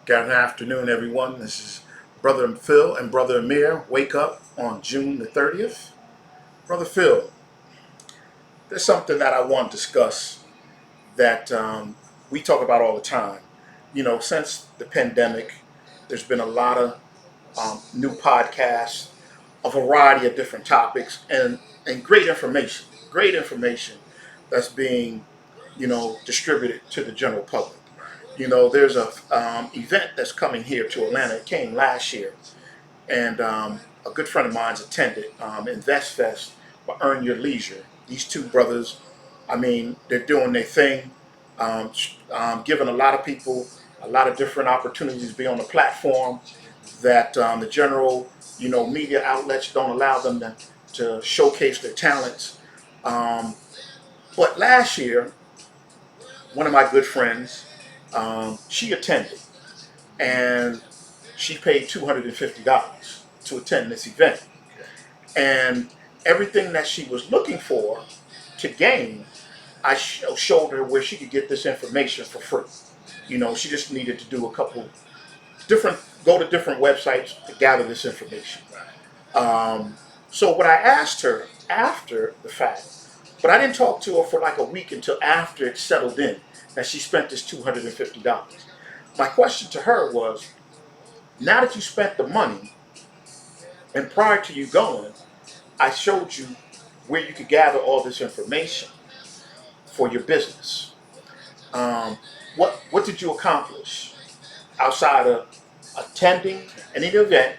Good afternoon, everyone. This is Brother Phil and Brother Amir. Wake up on June the 30th. Brother Phil, there's something that I want to discuss that we talk about all the time. Since the pandemic, there's been a lot of new podcasts, a variety of different topics, and great information that's being, distributed to the general public. There's a event that's coming here to Atlanta. It came last year, and a good friend of mine's attended Invest Fest by Earn Your Leisure. These two brothers, they're doing their thing, giving a lot of people a lot of different opportunities to be on the platform that the general, media outlets don't allow them to showcase their talents. Um, but last year, one of my good friends, she attended, and she paid $250 to attend this event. And everything that she was looking for to gain, I showed her where she could get this information for free. She just needed to do a couple go to different websites to gather this information. Um, so what I asked her after the fact, but I didn't talk to her for like a week until after it settled in that she spent this $250. My question to her was, now that you spent the money, and prior to you going, I showed you where you could gather all this information for your business. Um, what did you accomplish outside of attending an event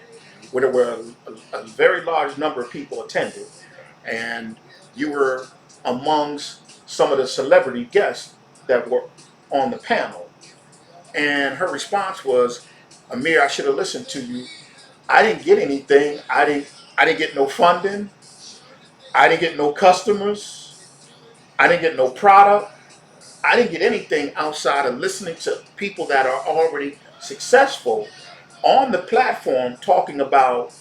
where there were a very large number of people attended, and you were amongst some of the celebrity guests that were on the panel? And her response was, Amir, I should have listened to you. I didn't get anything. I didn't get no funding. I didn't get no customers. I didn't get no product. I didn't get anything outside of listening to people that are already successful on the platform talking about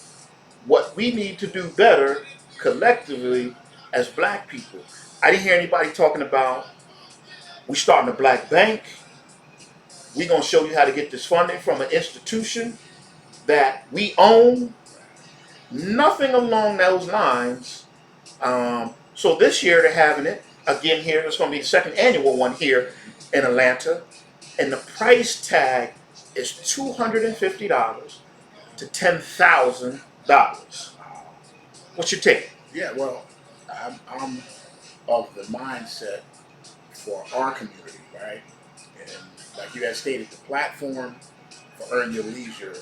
what we need to do better collectively as black people. I didn't hear anybody talking about we starting a black bank. We're going to show you how to get this funding from an institution that we own. Nothing along those lines. So this year they're having it again here. It's going to be the second annual one here in Atlanta, and the price tag is $250 to $10,000. What's your take? Yeah, well, I'm of the mindset for our community, right? And like you had stated, the platform for Earn Your Leisure,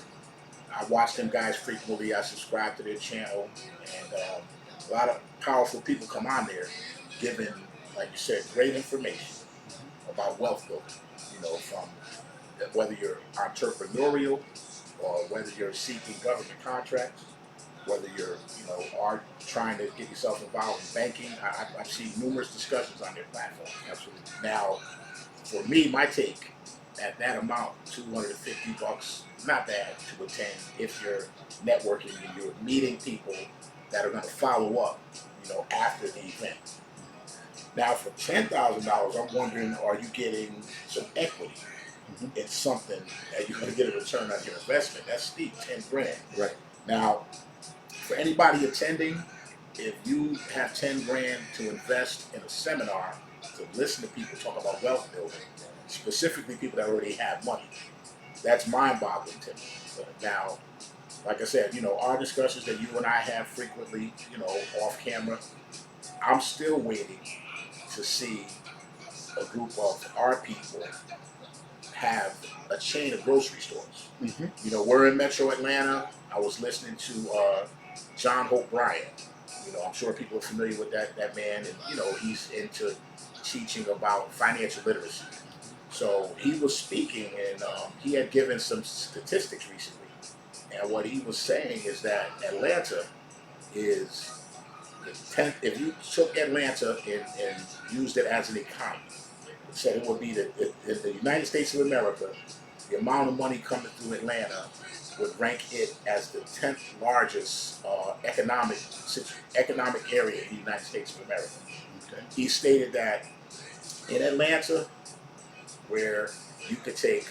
I watch them guys frequently. I subscribe to their channel, and a lot of powerful people come on there giving, like you said, great information about wealth building. From whether you're entrepreneurial or whether you're seeking government contracts, whether you're, are trying to get yourself involved in banking. I've seen numerous discussions on their platform. Absolutely. Now, for me, my take at that amount, $250, not bad to attend if you're networking and you're meeting people that are going to follow up, after the event. Now, for $10,000, I'm wondering, are you getting some equity? It's something that you're going to get a return on your investment. That's steep, 10 grand. Right. Now, for anybody attending, if you have 10 grand to invest in a seminar to listen to people talk about wealth building, specifically people that already have money, that's mind-boggling to me. Now, like I said, our discussions that you and I have frequently, off camera, I'm still waiting to see a group of our people have a chain of grocery stores. We're in Metro Atlanta. I was listening to John Hope Bryant. I'm sure people are familiar with that man, and he's into teaching about financial literacy. So he was speaking, and he had given some statistics recently. And what he was saying is that Atlanta is the 10th. If you took Atlanta and used it as an economy, it said it would be in the United States of America, the amount of money coming through Atlanta would rank it as the 10th largest economic area in the United States of America. Okay. He stated that in Atlanta, where you could take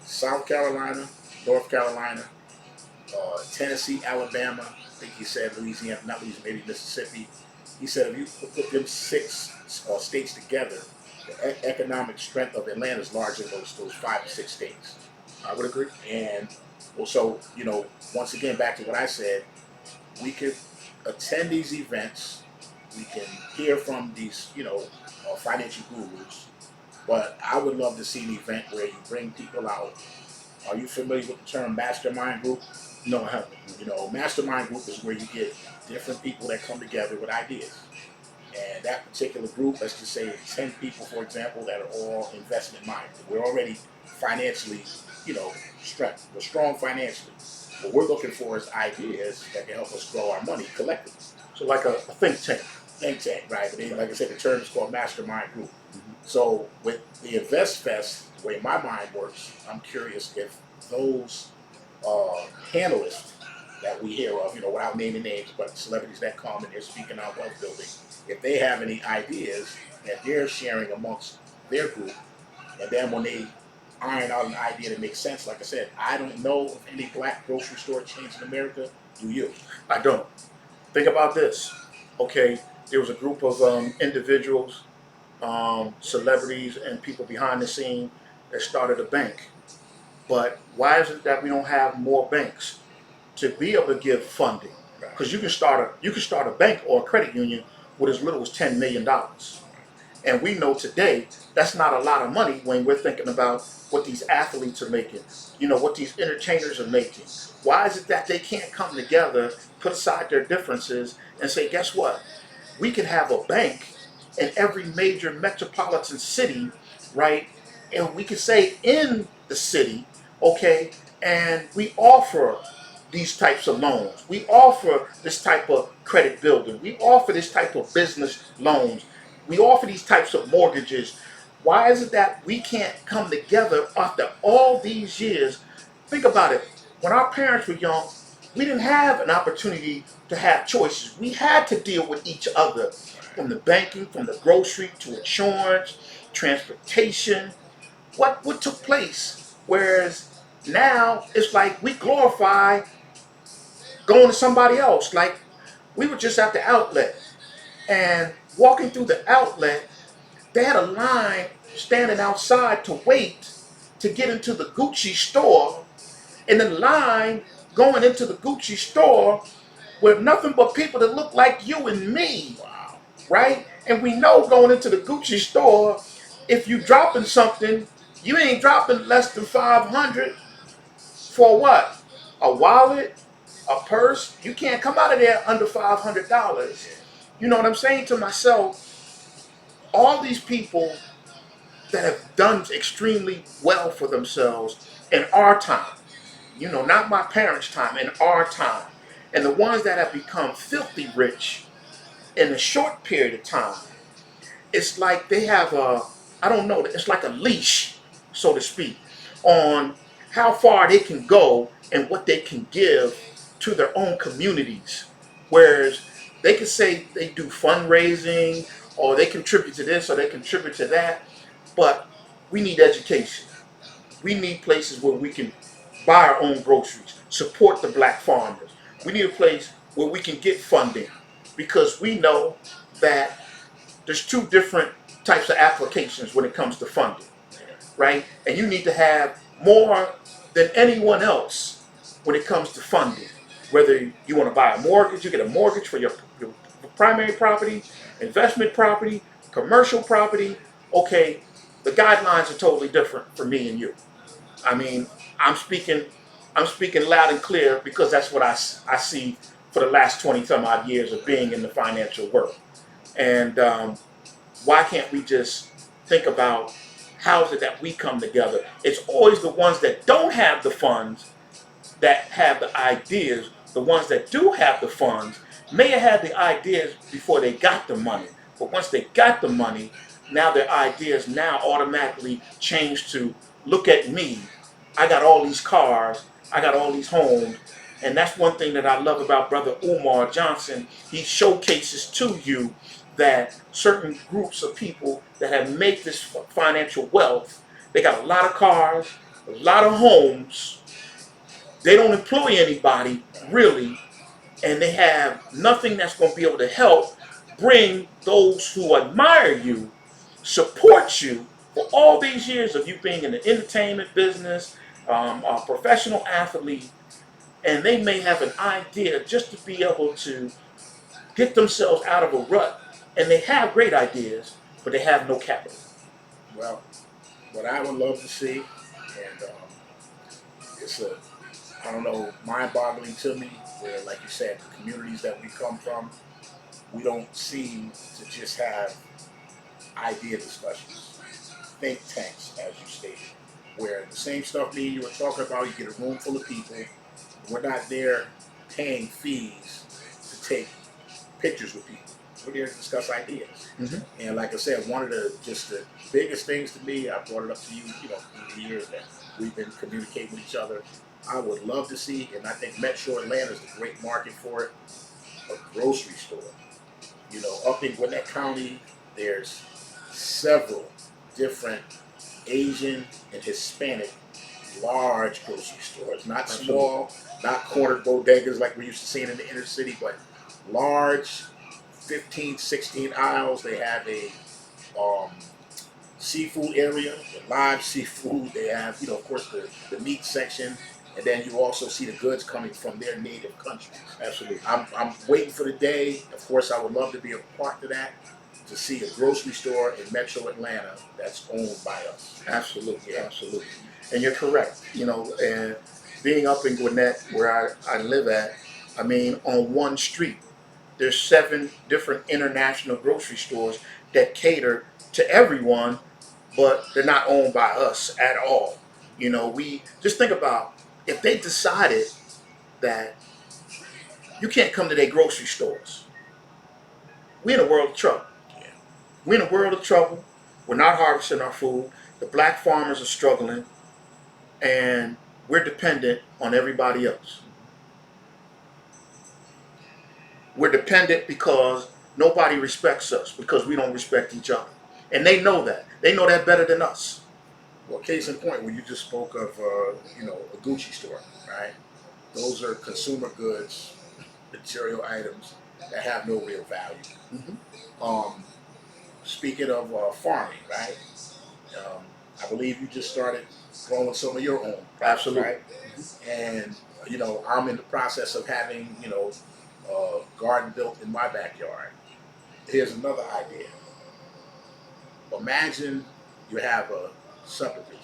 South Carolina, North Carolina, Tennessee, Alabama. I think he said Louisiana, not Louisiana, maybe Mississippi. He said if you put them six states together, the economic strength of Atlanta is larger than those 5 to 6 states. I would agree. And well, so once again, back to what I said, we could attend these events. We can hear from these, financial gurus. But I would love to see an event where you bring people out. Are you familiar with the term mastermind group? No, I haven't. Mastermind group is where you get different people that come together with ideas. And that particular group, let's just say 10 people, for example, that are all investment minded. We're already financially, strapped. We're strong financially. What we're looking for is ideas that can help us grow our money collectively. So like a think tank. Think tank, right? I mean, like I said, the term is called mastermind group. So with the Invest Fest, the way my mind works, I'm curious if those panelists that we hear of, without naming names, but celebrities that come and they're speaking on wealth building, if they have any ideas that they're sharing amongst their group, and then when they iron out an idea that makes sense, like I said, I don't know of any black grocery store chains in America. Do you? I don't. Think about this. Okay, there was a group of individuals, celebrities, and people behind the scene that started a bank. But why is it that we don't have more banks to be able to give funding? Because you can start a bank or a credit union with as little as $10 million. And we know today that's not a lot of money when we're thinking about what these athletes are making, what these entertainers are making. Why is it that they can't come together, put aside their differences, and say, guess what? We can have a bank in every major metropolitan city, right? And we can say in the city, okay, and we offer these types of loans. We offer this type of credit building. We offer this type of business loans. We offer these types of mortgages. Why is it that we can't come together after all these years? Think about it. When our parents were young, we didn't have an opportunity to have choices. We had to deal with each other, from the banking, from the grocery to insurance, transportation. What took place? Whereas now it's like we glorify going to somebody else. Like we were just at the outlet and walking through the outlet, they had a line standing outside to wait to get into the Gucci store, and the line going into the Gucci store with nothing but people that look like you and me, Wow. right? And we know going into the Gucci store, if you dropping something, you ain't dropping less than 500 for what? A wallet, a purse. You can't come out of there under $500. You know what I'm saying to myself? All these people that have done extremely well for themselves in our time, not my parents' time, in our time, and the ones that have become filthy rich in a short period of time, it's like they have I don't know, it's like a leash, so to speak, on how far they can go and what they can give to their own communities. Whereas they can say they do fundraising or they contribute to this or they contribute to that, but we need education. We need places where we can buy our own groceries, support the black farmers. We need a place where we can get funding because we know that there's two different types of applications when it comes to funding, right? And you need to have more than anyone else when it comes to funding. Whether you want to buy a mortgage, you get a mortgage for your primary property, investment property, commercial property. Okay, the guidelines are totally different for me and you. I mean, I'm speaking, I'm speaking loud and clear because that's what I see for the last 20 some odd years of being in the financial world. And why can't we just think about how is it that we come together? It's always the ones that don't have the funds that have the ideas. The ones that do have the funds may have had the ideas before they got the money. But once they got the money, now their ideas now automatically change to look at me. I got all these cars, I got all these homes. And that's one thing that I love about Brother Umar Johnson. He showcases to you that certain groups of people that have made this financial wealth, they got a lot of cars, A lot of homes, they don't employ anybody really, and they have nothing that's going to be able to help bring those who admire you, support you for all these years of you being in the entertainment business, a professional athlete, and they may have an idea just to be able to get themselves out of a rut. And they have great ideas, but they have no capital. Well, what I would love to see, and it's a, I don't know, mind-boggling to me, where, like you said, the communities that we come from, we don't seem to just have idea discussions, think tanks, as you stated, where the same stuff me and you were talking about, you get a room full of people, we're not there paying fees to take pictures with people. We're there to discuss ideas. Mm-hmm. And like I said, one of the biggest things to me, I brought it up to you, through the years that we've been communicating with each other. I would love to see, and I think Metro Atlanta is a great market for it, a grocery store. Up in Gwinnett County, there's several different Asian and Hispanic large grocery stores, not small, not corner bodegas like we're used to seeing in the inner city, but large, 15, 16 aisles. They have a um, seafood area, the live seafood. They have, of course, the meat section, and then you also see the goods coming from their native countries. Absolutely. I'm waiting for the day. Of course, I would love to be a part of that, to see a grocery store in Metro Atlanta that's owned by us. Absolutely, Yeah. absolutely. And you're correct. And being up in Gwinnett, where I live at, I mean, on one street, there's 7 different international grocery stores that cater to everyone, but they're not owned by us at all. We just think about if they decided that you can't come to their grocery stores, we're in a world of trouble. Yeah. We're in a world of trouble. We're not harvesting our food. The black farmers are struggling, and we're dependent on everybody else. We're dependent because nobody respects us, because we don't respect each other. And they know that. They know that better than us. Well, case in point, when you just spoke of, a Gucci store, right? Those are consumer goods, material items that have no real value. Mm-hmm. Speaking of farming, right? I believe you just started growing some of your own products, Absolutely. right? And I'm in the process of having a garden built in my backyard. Here's another idea. Imagine you have a subdivision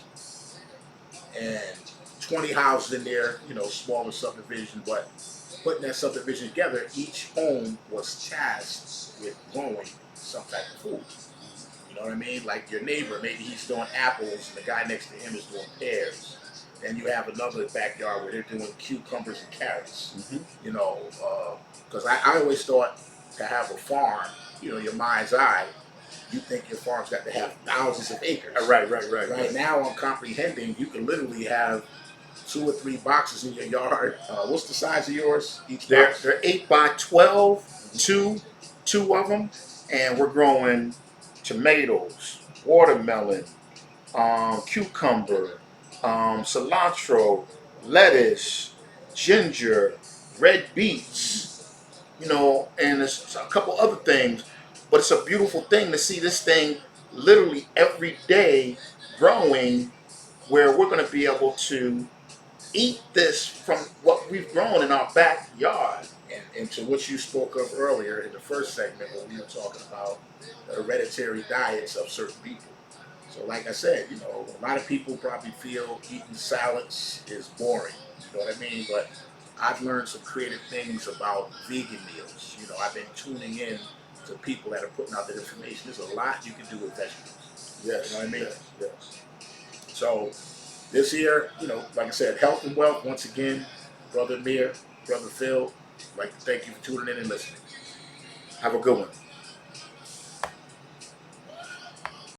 and 20 houses in there, smaller subdivision, but putting that subdivision together, each home was tasked with growing some type of food. You know what I mean? Like your neighbor, maybe he's doing apples, and the guy next to him is doing pears. Then you have another backyard where they're doing cucumbers and carrots. Mm-hmm. Because I always thought to have a farm, your mind's eye, you think your farm's got to have thousands of acres. Right. Right now, I'm comprehending you can literally have 2 or 3 boxes in your yard. What's the size of yours? Each box? They're 8 by 12, two of them, and we're growing tomatoes, watermelon, cucumber, cilantro, lettuce, ginger, red beets, and there's a couple other things. But it's a beautiful thing to see this thing literally every day growing, where we're going to be able to eat this from what we've grown in our backyard. And to what you spoke of earlier in the first segment when we were talking about the hereditary diets of certain people. So like I said, a lot of people probably feel eating salads is boring. You know what I mean? But I've learned some creative things about vegan meals. I've been tuning in to people that are putting out that information. There's a lot you can do with vegetables. Yes. You know what I mean? Yes. So this year, like I said, health and wealth once again, Brother Amir, Brother Phil, I'd like to thank you for tuning in and listening. Have a good one.